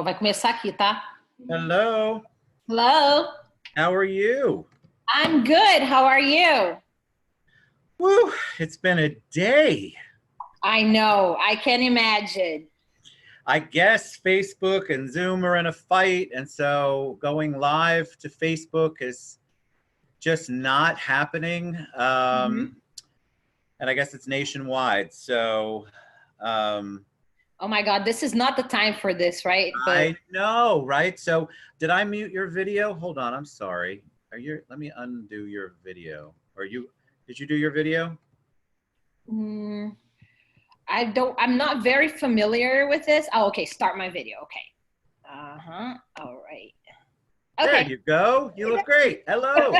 Vai começar aqui, tá? Hello. Hello. How are you? I'm good. How are you? Woo, it's been a day. I know. I can imagine. I guess Facebook and Zoom are in a fight, and so going live to Facebook is just not happening. And I guess it's nationwide. So Oh my God, this is not the time for this, right? But I know, right? So did I mute your video? Hold on, I'm sorry. Let me undo your video. Did you do your video? mm, I'm not very familiar with this. Oh, okay. Start my video. Okay. Uh-huh. All right. There Okay. you go. You look great. Hello.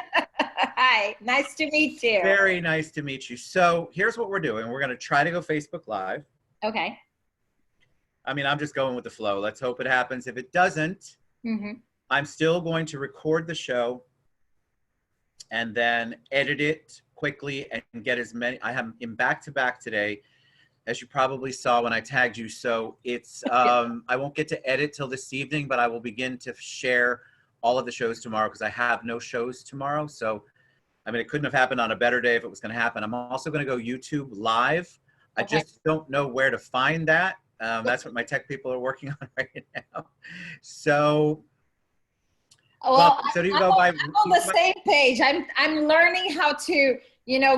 Hi. Nice to meet you. Very nice to meet you. So here's what we're doing. We're going to try to go Facebook Live. Okay. I mean, I'm just going with the flow. Let's hope it happens. If it doesn't, I'm still going to record the show and then edit it quickly and get as many. I have in back-to-back today, as you probably saw when I tagged you. So it's, I won't get to edit till this evening, but I will begin to share all of the shows tomorrow because I have no shows tomorrow. So, I mean, it couldn't have happened on a better day if it was going to happen. I'm also going to go YouTube live. I just don't know where to find that. That's what my tech people are working on right now. So, well, so do you I'm go by? I'm on the same page. I'm learning how to,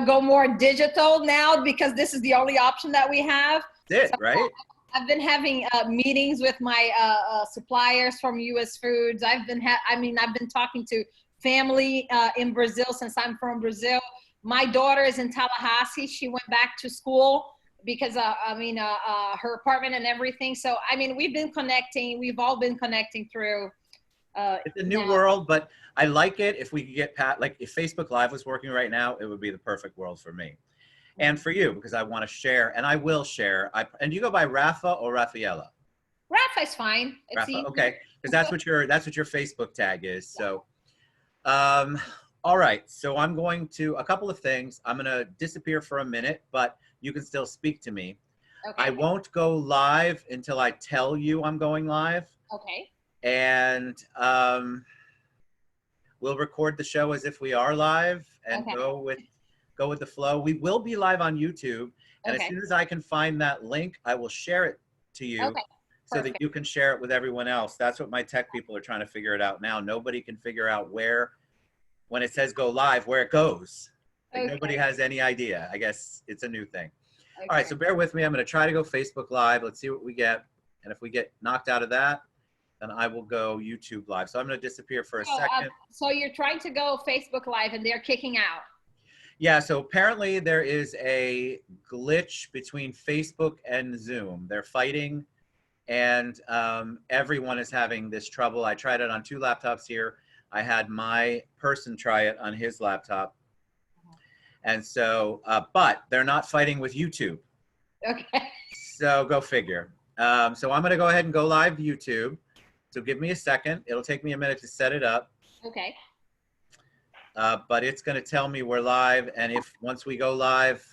go more digital now because this is the only option that we have. That's it, right? I've been having meetings with my suppliers from U.S. Foods. I've been talking to family in Brazil since I'm from Brazil. My daughter is in Tallahassee. She went back to school because her apartment and everything. So I mean, we've been connecting. We've all been connecting through. It's a new world, but I like it. If we could get like if Facebook Live was working right now, it would be the perfect world for me. And for you, because I want to share, and I will share. And you go by Rafa or Rafaela? Rafa is fine. It's Rafa, easy. okay, because that's what your Facebook tag is. So, all right. So I'm going to a couple of things. I'm going to disappear for a minute, but you can still speak to me. Okay. I won't go live until I tell you I'm going live. Okay. And we'll record the show as if we are live and go with the flow. We will be live on YouTube, and as soon as I can find that link, I will share it to you so that you can share it with everyone else. That's what my tech people are trying to figure it out now. Nobody can figure out where, when it says go live, where it goes. Like nobody has any idea. I guess it's a new thing. All right, so bear with me. I'm going to try to go Facebook Live. Let's see what we get. And if we get knocked out of that, then I will go YouTube Live. So I'm going to disappear for a second. So you're trying to go Facebook Live and they're kicking out. Yeah, so apparently there is a glitch between Facebook and Zoom. They're fighting, and everyone is having this trouble. I tried it on 2 laptops here. I had my person try it on his laptop. And so, but they're not fighting with YouTube. Okay. So go figure. So I'm going to go ahead and go live YouTube. So give me a second. It'll take me a minute to set it up. Okay. But it's going to tell me we're live. And if once we go live,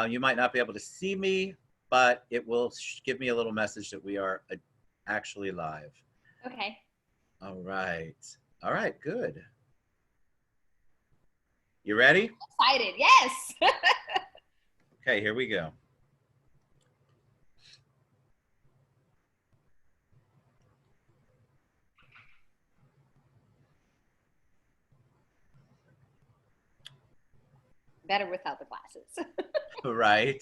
you might not be able to see me, but it will give me a little message that we are actually live. Okay. All right. All right. Good. You ready? I'm excited. Yes. Okay, here we go. Better without the glasses. Right.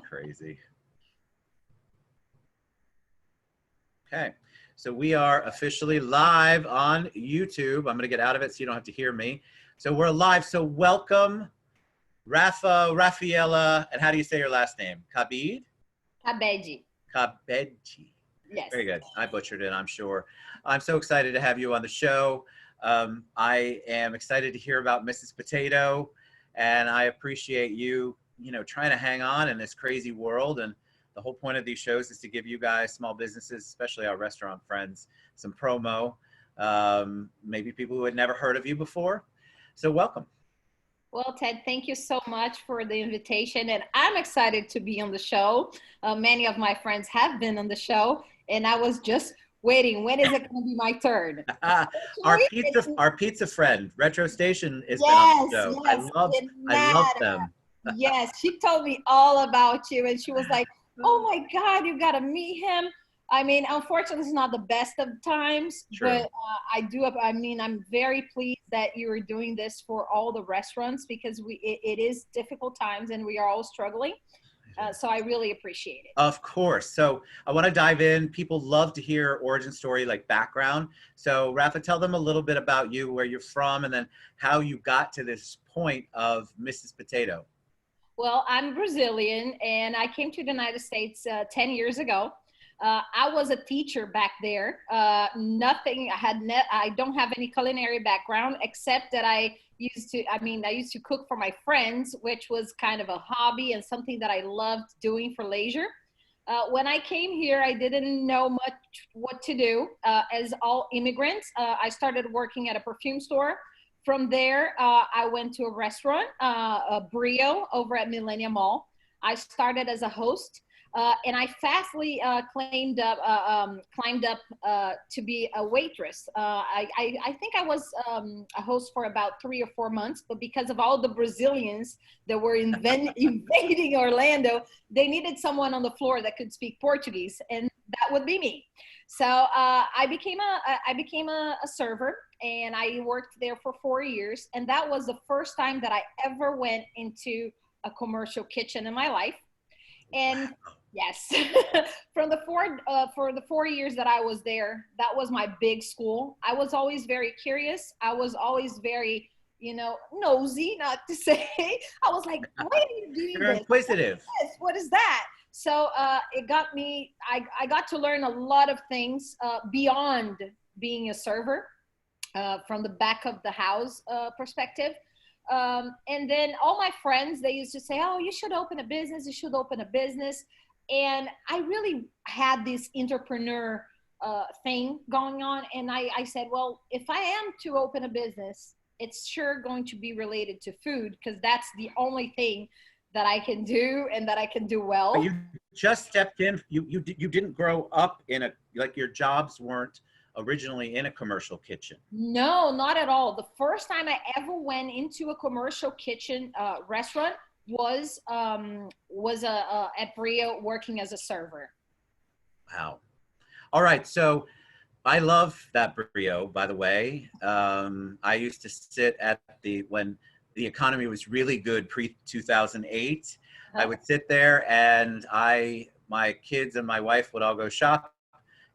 Crazy. Okay. So we are officially live on YouTube. I'm going to get out of it so you don't have to hear me. So we're live. So welcome, Rafaela, and how do you say your last name? Cabede? Cabede. Cabede. Yes. Very good. I butchered it, I'm sure. I'm so excited to have you on the show. I am excited to hear about Mrs. Potato, and I appreciate you, trying to hang on in this crazy world. And the whole point of these shows is to give you guys, small businesses, especially our restaurant friends, some promo, maybe people who had never heard of you before. So welcome. Well, Ted, thank you so much for the invitation. And I'm excited to be on the show. Many of my friends have been on the show. And I was just waiting. When is it going to be my turn? Our pizza friend, Retro Station, has been on the Yes, show. yes, I love them. yes. She told me all about you, and she was like, "Oh my God, you got to meet him." I mean, unfortunately, it's not the best of times, True. but I mean, I'm very pleased that you are doing this for all the restaurants, because it is difficult times and we are all struggling. So I really appreciate it. Of course. So I want to dive in. People love to hear origin story, like background. So Rafa, tell them a little bit about you, where you're from, and then how you got to this point of Mrs. Potato. Well, I'm Brazilian, and I came to the United States 10 years ago. I was a teacher back there. Nothing, I don't have any culinary background, except that I used to cook for my friends, which was kind of a hobby and something that I loved doing for leisure. When I came here, I didn't know much what to do. As all immigrants, I started working at a perfume store. From there, I went to a restaurant, a Brio, over at Millennium Mall. I started as a host, and I fastly climbed up to be a waitress. I think I was a host for about 3 or 4 months, but because of all the Brazilians that were invading Orlando, they needed someone on the floor that could speak Portuguese, and that would be me. So I became a server, and I worked there for 4 years. And that was the first time that I ever went into a commercial kitchen in my life. And yes, from the for the 4 years that I was there, that was my big school. I was always very curious. I was always very, nosy, not to say. I was like, why are you doing You're this? inquisitive. What is that? So it got me, I got to learn a lot of things beyond being a server, from the back of the house perspective. And then all my friends, they used to say, oh, you should open a business, you should open a business. And I really had this entrepreneur thing going on. And I said, well, if I am to open a business, it's sure going to be related to food, because that's the only thing that I can do and that I can do well. But you just stepped in. You didn't grow up in your jobs weren't originally in a commercial kitchen. No, not at all. The first time I ever went into a commercial kitchen restaurant was at Brio, working as a server. Wow. All right. So I love that Brio, by the way. I used to sit when the economy was really good pre-2008. I would sit there, and my kids and my wife would all go shop,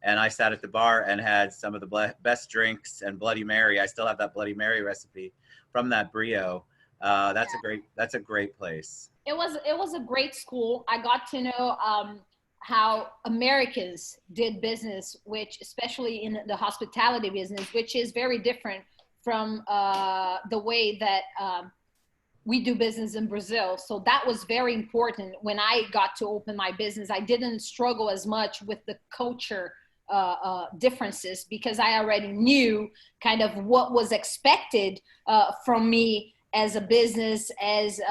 and I sat at the bar and had some of the best drinks and Bloody Mary. I still have that Bloody Mary recipe from that Brio. That's a great place. It was a great school. I got to know how Americans did business, which especially in the hospitality business, which is very different from the way that we do business in Brazil. So that was very important. When I got to open my business, I didn't struggle as much with the culture differences, because I already knew kind of what was expected from me as a business, as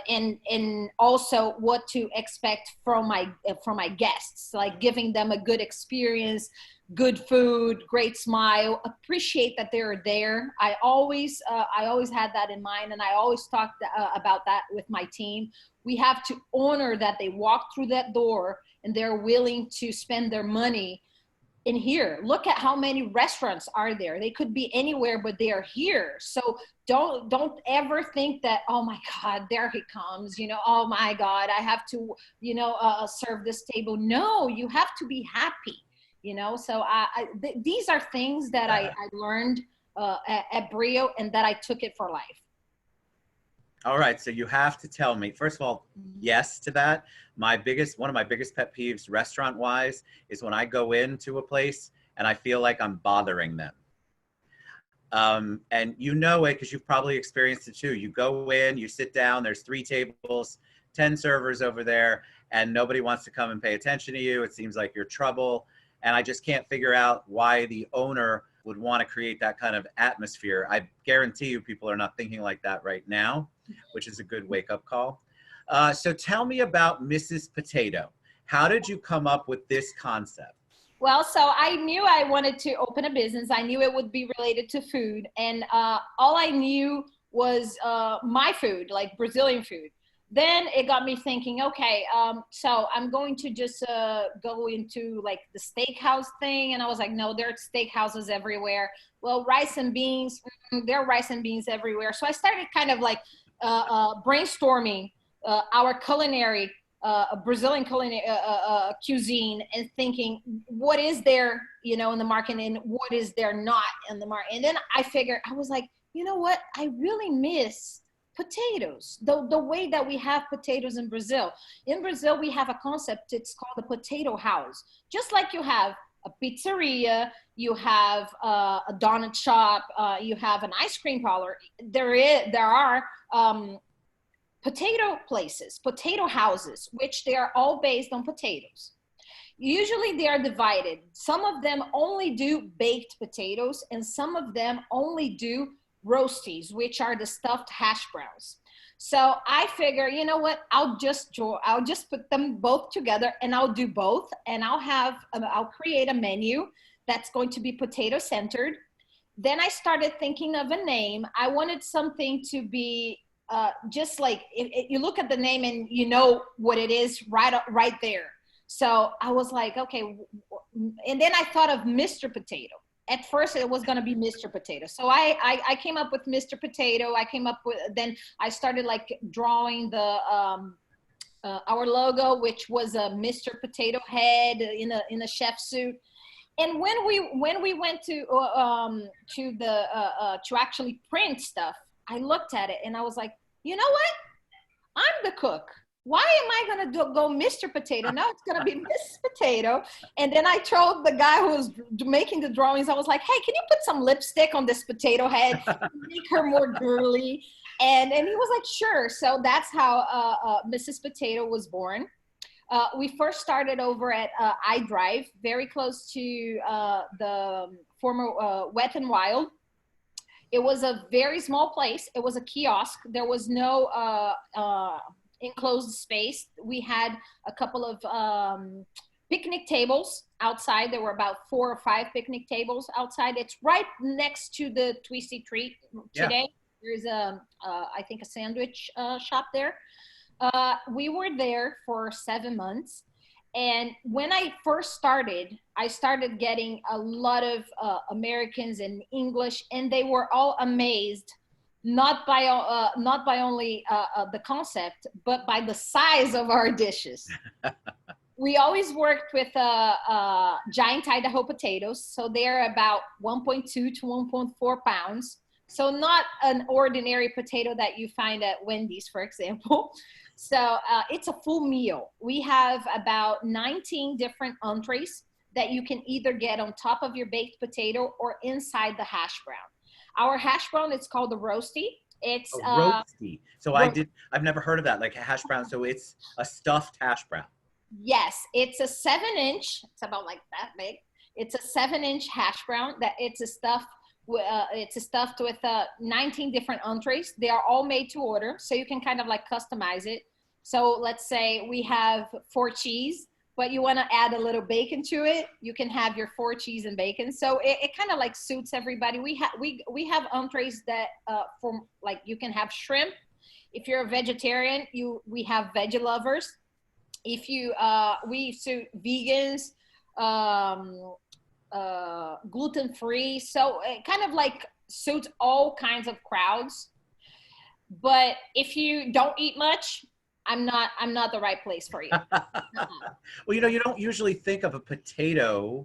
and also what to expect from my guests, like giving them a good experience, good food, great smile, appreciate that they're there. I always had that in mind, and I always talked about that with my team. We have to honor that they walk through that door and they're willing to spend their money in here. Look at how many restaurants are there. They could be anywhere, but they are here. So don't ever think that, oh my God, there he comes, oh my God, I have to, serve this table. No, you have to be happy, So these are things that I learned at Brio, and that I took it for life. All right, so you have to tell me, first of all, yes to that. One of my biggest pet peeves restaurant-wise is when I go into a place and I feel like I'm bothering them. And you know it because you've probably experienced it too. You go in, you sit down, there's 3 tables, 10 servers over there, and nobody wants to come and pay attention to you. It seems like you're trouble. And I just can't figure out why the owner would want to create that kind of atmosphere. I guarantee you people are not thinking like that right now, which is a good wake-up call. So tell me about Mrs. Potato. How did you come up with this concept? Well, so I knew I wanted to open a business. I knew it would be related to food. And all I knew was my food, like Brazilian food. Then it got me thinking, okay, so I'm going to just go into like the steakhouse thing. And I was like, no, there are steakhouses everywhere. Well, rice and beans, there are rice and beans everywhere. So I started kind of like brainstorming our culinary Brazilian culinary cuisine and thinking what is there, you know, in the market and what is there not in the market. And then I figured, I was like, you know what? I really miss potatoes, the way that we have potatoes in Brazil. In Brazil, we have a concept, it's called a potato house. Just like you have a pizzeria, you have a donut shop, you have an ice cream parlor. There are potato places, potato houses, which they are all based on potatoes. Usually they are divided. Some of them only do baked potatoes and some of them only do roasties, which are the stuffed hash browns. So I figure, you know what, I'll just put them both together and I'll do both. And I'll create a menu that's going to be potato centered. Then I started thinking of a name. I wanted something to be just like you look at the name and you know what it is right there. So I was like, okay. And then I thought of Mr. Potato. At first it was going to be Mr. Potato. So I came up with Mr. Potato. Then I started like drawing the our logo, which was a Mr. Potato head in a chef suit. And when we went to actually print stuff, I looked at it and I was like, you know what? I'm the cook. Why am I going to go Mr. Potato? Now it's going to be Miss Potato. And then I told the guy who was making the drawings, I was like, hey, can you put some lipstick on this potato head, make her more girly? And he was like, sure. So that's how Mrs. Potato was born. We first started over at iDrive, very close to the former Wet and Wild. It was a very small place. It was a kiosk. There was no enclosed space. We had a couple of picnic tables outside. There were about 4 or 5 picnic tables outside. It's right next to the Twisty Treat today. Yeah. There's I think a sandwich shop there. We were there for 7 months. And when I first started, I started getting a lot of Americans in English, and they were all amazed, not by only the concept, but by the size of our dishes. We always worked with giant Idaho potatoes, so they're about 1.2 to 1.4 pounds. So not an ordinary potato that you find at Wendy's, for example. So it's a full meal. We have about 19 different entrees that you can either get on top of your baked potato or inside the hash brown. Our hash brown is called the roasty. It's roasty. So I've never heard of that, like a hash brown. So it's a stuffed hash brown. Yes, it's a 7-inch. It's about like that big. It's a 7-inch hash brown that it's stuffed with 19 different entrees. They are all made to order, so you can kind of like customize it. So let's say we have 4 cheese, but you want to add a little bacon to it. You can have your 4 cheese and bacon. So it kind of like suits everybody. We have entrees that from like you can have shrimp. If you're a vegetarian, we have veggie lovers. If you we suit vegans. Gluten-free, so it kind of like suits all kinds of crowds. But if you don't eat much, I'm not the right place for you. Well, you don't usually think of a potato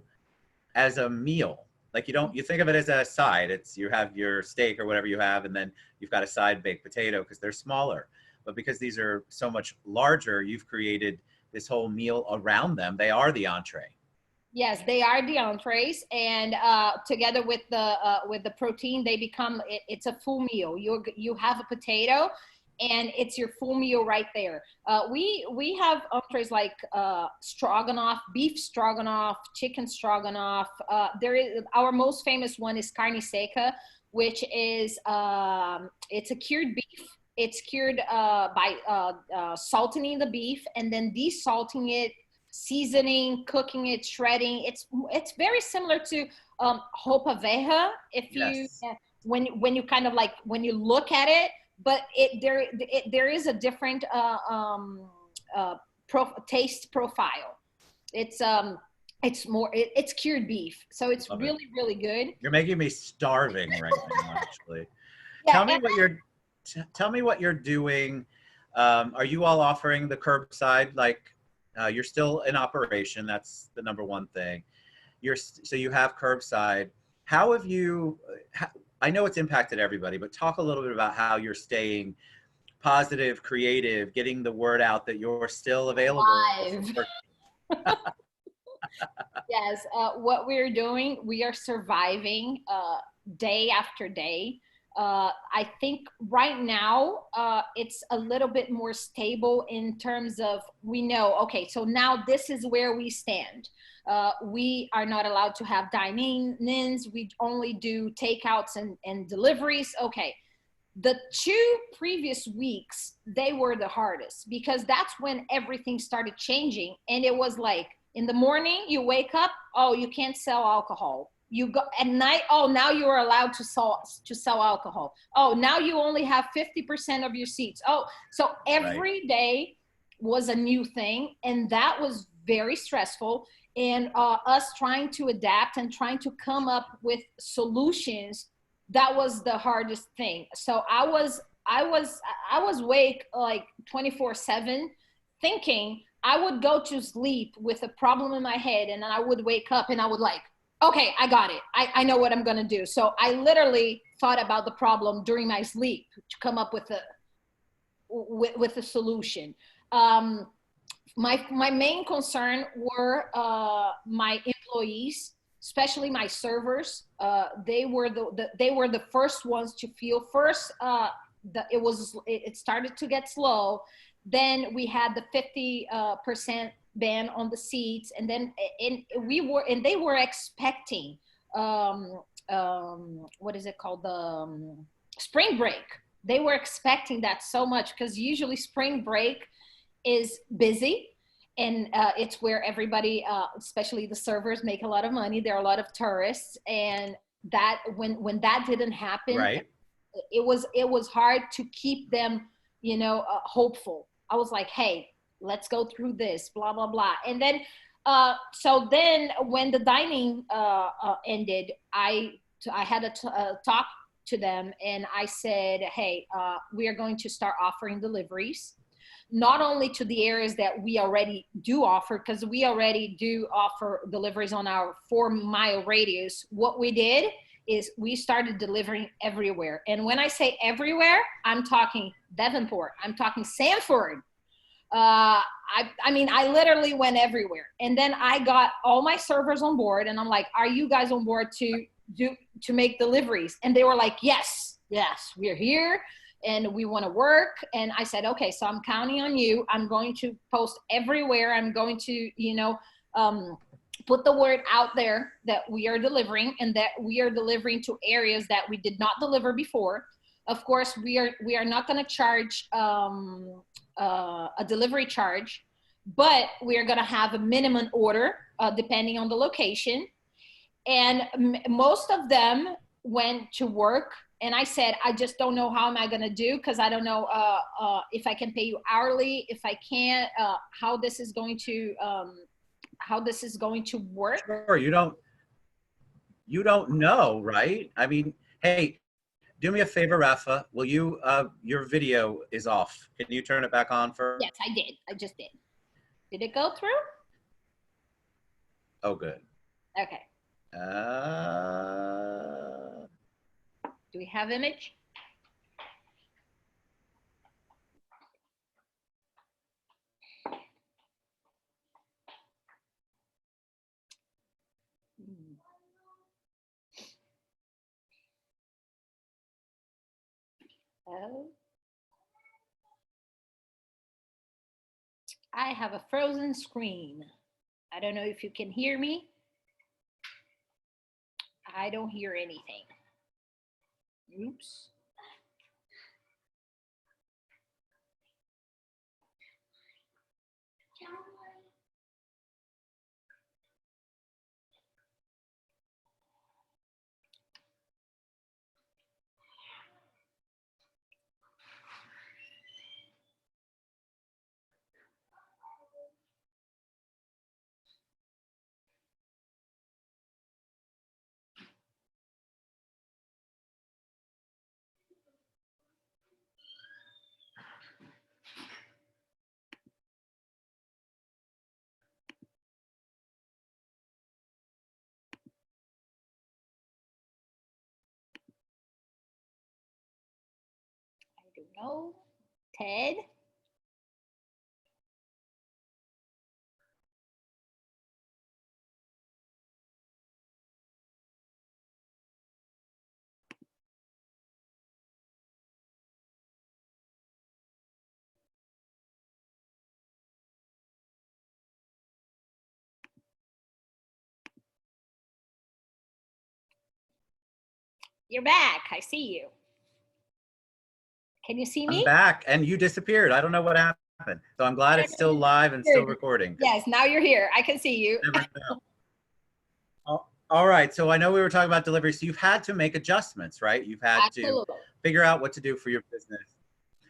as a meal. Like you think of it as a side. It's you have your steak or whatever you have, and then you've got a side baked potato because they're smaller. But because these are so much larger, you've created this whole meal around them. They are the entree. Yes, they are the entrees, and together with the protein, they become it's a full meal. You have a potato, and it's your full meal right there. We have entrees like stroganoff, beef stroganoff, chicken stroganoff. Our most famous one is carne seca, which is it's a cured beef. It's cured by salting the beef and then desalting it seasoning, cooking it, shredding. It's very similar to roupa veja. If you Yes. when you kind of like when you look at it, but there is a different taste profile. It's more it's cured beef, so it's Love it. really good. You're making me starving right now, actually. Yeah, Tell me what you're doing. Are you all offering the curbside? Like, you're still in operation. That's the number one thing. So you have curbside. How have you? I know it's impacted everybody, but talk a little bit about how you're staying positive, creative, getting the word out that you're still available. alive. Yes, what we're doing, we are surviving day after day. I think right now it's a little bit more stable in terms of we know, okay, so now this is where we stand. We are not allowed to have dine-ins. We only do takeouts and deliveries. Okay. The 2 previous weeks, they were the hardest because that's when everything started changing. And it was like, in the morning, you wake up, oh, you can't sell alcohol. You go at night, oh, now you are allowed to sell alcohol. Oh, now you only have 50% of your seats. Oh, so every day was a new thing, and that was very stressful. And us trying to adapt and trying to come up with solutions, that was the hardest thing. So I was awake like 24/7 thinking I would go to sleep with a problem in my head, and then I would wake up and I would like, okay, I got it. I know what I'm gonna do. So I literally thought about the problem during my sleep to come up with a solution. My main concern were my employees, especially my servers. They were the first ones to feel first. It started to get slow. Then we had the 50% ban on the seats, and then they were expecting what is it called, the spring break. They were expecting that so much because usually spring break is busy, and it's where everybody, especially the servers, make a lot of money. There are a lot of tourists, and that when that didn't happen, Right. it was hard to keep them, hopeful. I was like, hey, let's go through this, blah blah blah. And then so then when the dining ended, I had a talk to them, and I said, hey, we are going to start offering deliveries, not only to the areas that we already do offer, because we already do offer deliveries on our 4-mile radius. What we did is we started delivering everywhere. And when I say everywhere, I'm talking Devonport, I'm talking Sanford. I mean, I literally went everywhere. And then I got all my servers on board, and I'm like, are you guys on board to make deliveries? And they were like, yes, we're here and we want to work. And I said, okay, so I'm counting on you. I'm going to post everywhere. I'm going to, put the word out there that we are delivering, and that we are delivering to areas that we did not deliver before. Of course, we are not going to charge a delivery charge, but we are going to have a minimum order depending on the location. And most of them went to work. And I said, I just don't know how am I going to do, because I don't know if I can pay you hourly, if I can't, how this is going to work. Sure. You don't know, right? I mean, hey, do me a favor, Rafa. Will you, your video is off. Can you turn it back on for? Yes, I did. I just did. Did it go through? Oh, good. Okay. Do we have image? Oh. I have a frozen screen. I don't know if you can hear me. I don't hear anything. Oops. No, Ted. You're back. I see you. Can you see I'm me? back and you disappeared. I don't know what happened. So I'm glad it's still live and still recording. Yes, now you're here. I can see you. Never know. All right. So I know we were talking about delivery. So you've had to make adjustments, right? You've had Absolutely. to figure out what to do for your business.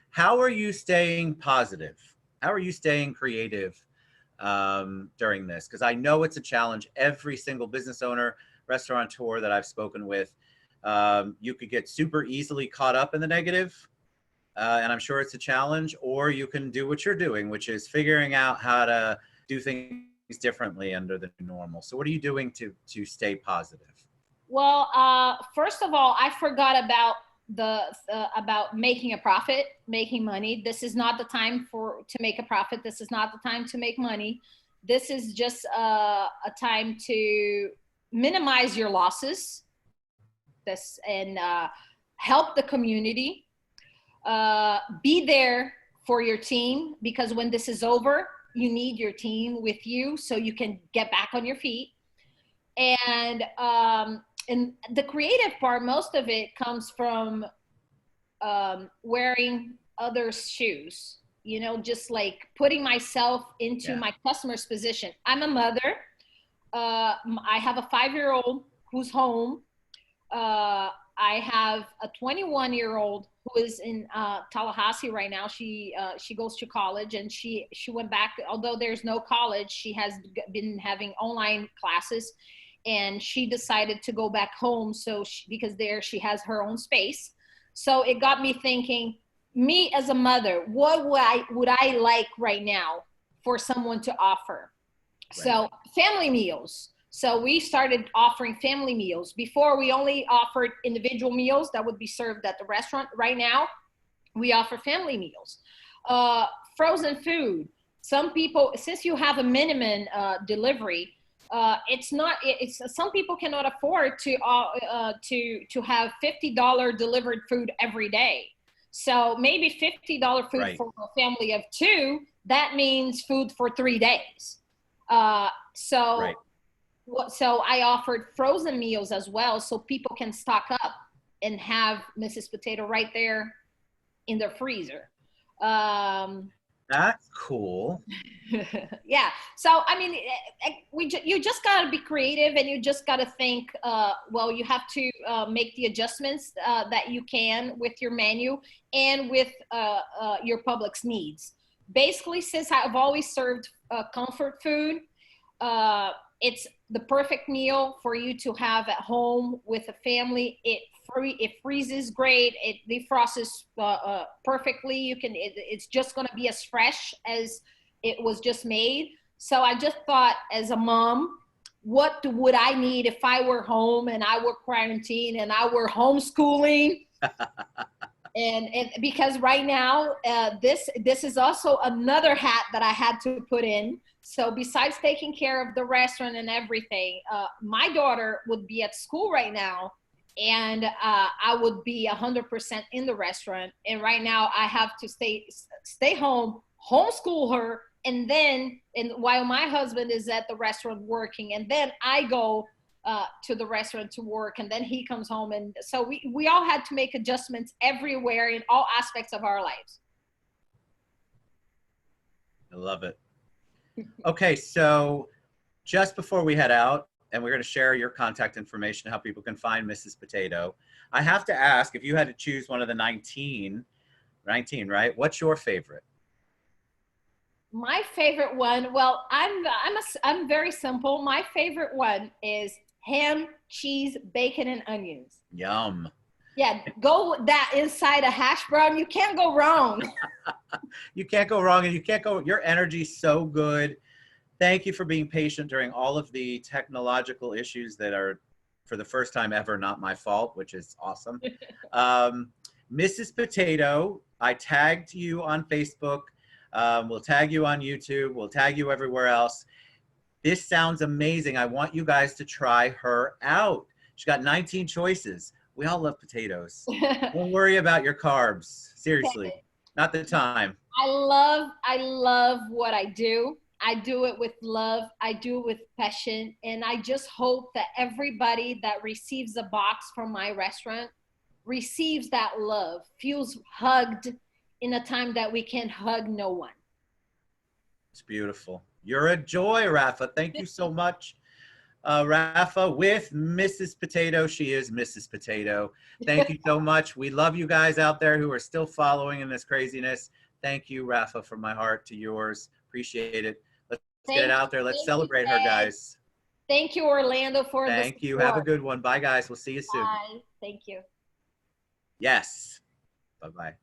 How are you staying positive? How are you staying creative during this? Because I know it's a challenge. Every single business owner, restaurateur that I've spoken with, you could get super easily caught up in the negative. And I'm sure it's a challenge, or you can do what you're doing, which is figuring out how to do things differently under the new normal. So what are you doing to stay positive? Well, first of all, I forgot about making a profit, making money. This is not the time to make a profit. This is not the time to make money. This is just a time to minimize your losses. And help the community. Be there for your team, because when this is over, you need your team with you so you can get back on your feet. And the creative part, most of it comes from wearing others' shoes, just like putting myself into my customer's position. I'm a mother. I have a 5-year-old who's home. I have a 21-year-old who is in Tallahassee right now. She goes to college, and she went back. Although there's no college, she has been having online classes, and she decided to go back home. So because there she has her own space. So it got me thinking. Me as a mother, what would I like right now for someone to offer? Right. So family meals. So we started offering family meals. Before, we only offered individual meals that would be served at the restaurant. Right now, we offer family meals. Frozen food. Some people, since you have a minimum delivery, some people cannot afford to have $50 delivered food every day. So maybe $50 food right. for a family of 2. That means food for 3 days. Right. So I offered frozen meals as well, so people can stock up and have Mrs. Potato right there in their freezer. That's cool. Yeah. So, I mean, you just got to be creative, and you just got to think, well, you have to make the adjustments that you can with your menu and with your public's needs. Basically, since I've always served comfort food, it's the perfect meal for you to have at home with a family. It freezes great. It defrosts perfectly. It's just going to be as fresh as it was just made. So I just thought, as a mom, what would I need if I were home and I were quarantined and I were homeschooling? and because right now, this is also another hat that I had to put in. So besides taking care of the restaurant and everything, my daughter would be at school right now, and I would be 100% in the restaurant. And right now I have to stay home, homeschool her, and while my husband is at the restaurant working, and then I go to the restaurant to work, and then he comes home. And so we all had to make adjustments everywhere in all aspects of our lives. I love it. Okay, so just before we head out, and we're going to share your contact information, how people can find Mrs. Potato, I have to ask, if you had to choose one of the 19, right? What's your favorite? My favorite one, well, I'm very simple. My favorite one is ham, cheese, bacon, and onions. Yum. Yeah, go with that inside a hash brown. You can't go wrong. You can't go wrong, and your energy's so good. Thank you for being patient during all of the technological issues that are, for the first time ever, not my fault, which is awesome. Mrs. Potato, I tagged you on Facebook. We'll tag you on YouTube. We'll tag you everywhere else. This sounds amazing. I want you guys to try her out. She's got 19 choices. We all love potatoes. Don't worry about your carbs. Seriously, not the time. I love what I do. I do it with love. I do it with passion. And I just hope that everybody that receives a box from my restaurant receives that love, feels hugged in a time that we can't hug no one. It's beautiful. You're a joy, Rafa. Thank you so much. Rafa with Mrs. Potato. She is Mrs. Potato. Thank you so much. We love you guys out there who are still following in this craziness. Thank you, Rafa, from my heart to yours. Appreciate it. Let's get it out there. Let's celebrate her, guys. Thank you, Orlando, for this. Thank you. Have a good one. Bye, guys. We'll see you soon. Bye. Thank you. Yes. Bye-bye.